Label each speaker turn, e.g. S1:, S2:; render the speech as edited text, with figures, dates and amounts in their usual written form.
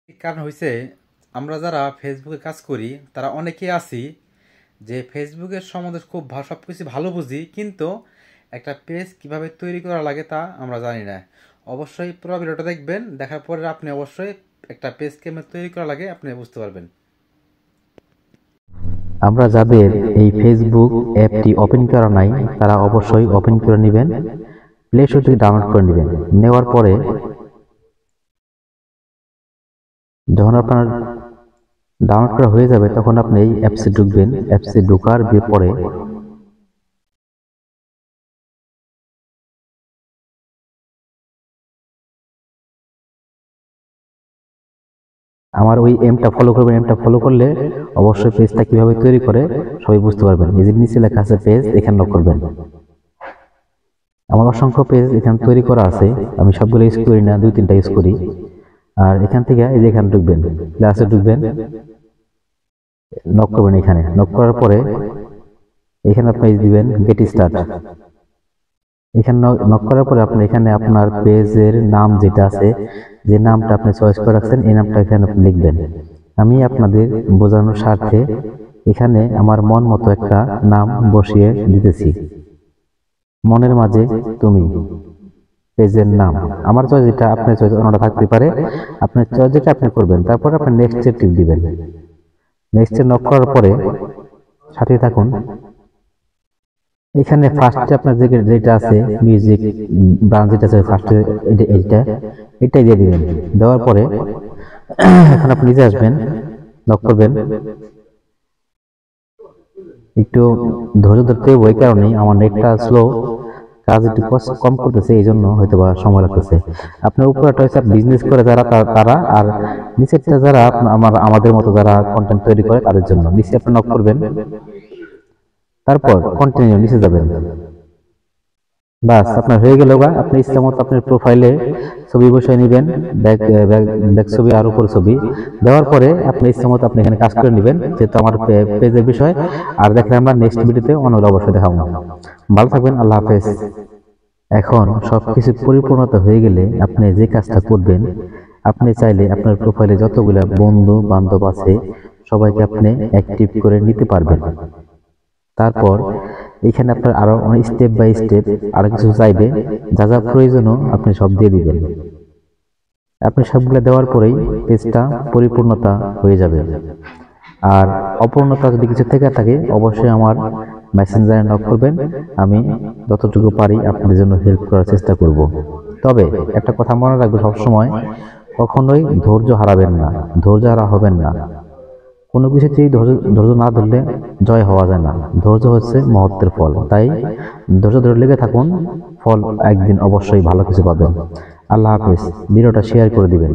S1: কারণ হইছে আমরা যারা ফেসবুকে কাজ করি তারা অনেকেই আছি যে ফেসবুকের সম্বন্ধে খুব সব কিছু ভালো বুঝি, কিন্তু একটা পেজ কিভাবে তৈরি করা লাগে তা আমরা জানি না। অবশ্যই পুরো ভিডিওটা দেখবেন, দেখার পরে আপনি অবশ্যই একটা পেজ কেমন তৈরি করা লাগে আপনি বুঝতে পারবেন।
S2: আমরা যাদের এই ফেসবুক অ্যাপটি ওপেন করা নাই তারা অবশ্যই ওপেন করে নেবেন, প্লে স্টোর থেকে ডাউনলোড করে নেবেন। নেওয়ার পরে যখন আপনার ডাউনলোড করা হয়ে যাবে তখন আপনি এই অ্যাপসে ঢুকবেন। অ্যাপসে ঢোকার পরে আমার ওই এমটা ফলো করবেন। এমটা ফলো করলে অবশ্যই পেজটা কিভাবে তৈরি করে সবাই বুঝতে পারবেন। এই যে নিচে লেখা আছে পেজ, এখানে লক করবেন। আমার অসংখ্য পেজ এখানে তৈরি করা আছে, আমি সবগুলো ইউজ করি না, 2-3টা ইউজ করি। আর এখান থেকে এই যে এখানে ঢুকবেন, ক্লাসে ঢুকবেন, নক করবেন। এখানে নক করার পরে এখানে আপনি দিবেন গেট স্টার্ট। এখানে নক করার পরে আপনি এখানে আপনার পেজের নাম যেটা আছে, যে নামটা আপনি চয়েস করে রাখছেন, এই নামটা এখানে আপনি লিখবেন। আমি আপনাদের বোঝানোর স্বার্থে এখানে আমার মন মতো একটা নাম বসিয়ে দিতেছি, মনের মাঝে তুমি পেজের নাম। আমার চয়েস যেটা, আপনার চয়েস অন্যটা থাকতে পারে, আপনার চয়েস যেটা আপনি করবেন। তারপর আপনি নেক্সট টিপ দিবেন। নেক্সট নক করার পরে সাথে থাকুন। এখানে ফার্স্টে আপনার যেটা আছে মিউজিক ব্রাঞ্চ যেটা আছে ফার্স্টে, এটাই দিয়ে দিবেন। দেওয়ার পরে এখন আপনি নিজে আসবেন, লক করবেন। একটু ধৈর্য ধরতে ওই কারণে আমার নেটটা স্লো, কাজ একটু কম করতেছে, এই জন্য হয়তো বা সময় লাগতেছে। আপনার উপরটা হচ্ছে বিজনেস করে যারা তারা, আর নিচেরটা যারা আমাদের মতো যারা কন্টেন্ট তৈরি করে তাদের জন্য। নিচে আপনি নক করবেন, তারপর কন্টিনিউ নিচে যাবেন। বাস আপনার হয়ে গেল। আপনি ইচ্ছা মতো আপনার প্রোফাইলে ছবি বসিয়ে নেবেন, ব্যাক ছবি আর উপর ছবি দেওয়ার পরে আপনি ইচ্ছা মতো আপনি এখানে কাজ করে নেবেন, যেহেতু আমার পেজের বিষয়। আর দেখলে আমরা নেক্সট ভিডিওতে অন্যগুলো অবশ্যই দেখাবো। ভালো থাকবেন, আল্লাহ হাফেজ। এখন সবকিছু পরিপূর্ণতা হয়ে গেলে আপনি যে কাজটা করবেন, আপনি চাইলে আপনার প্রোফাইলে যতগুলা বন্ধু বান্ধব আছে সবাইকে আপনি অ্যাক্টিভ করে নিতে পারবেন। তারপর এখানে আপনার আরো অনেক স্টেপ বাই স্টেপ আরো কিছু চাইবে, যা যা প্রয়োজনও আপনি সব দিয়ে দিবেন। আপনি সবগুলো দেওয়ার পরেই পেজটা পরিপূর্ণতা হয়ে যাবে। আর অপূর্ণতা যদি কিছু থেকে থাকে অবশ্যই আমার মেসেঞ্জারে নক করবেন, আমি যতটুকু পারি আপনাদের জন্য হেল্প করার চেষ্টা করব। তবে একটা কথা মনে রাখবেন, সবসময় কখনোই ধৈর্য হারাবেন না, ধৈর্য হারা হবেন না। কোনো কিছুতেই ধৈর্য না ধরলে জয় হওয়া যায় না। ধৈর্য হচ্ছে মহত্বের ফল, তাই ধৈর্য ধরে লেগে থাকুন, ফল একদিন অবশ্যই ভালো কিছু পাবেন। আল্লাহ হাফেজ। ভিডিওটা শেয়ার করে দিবেন।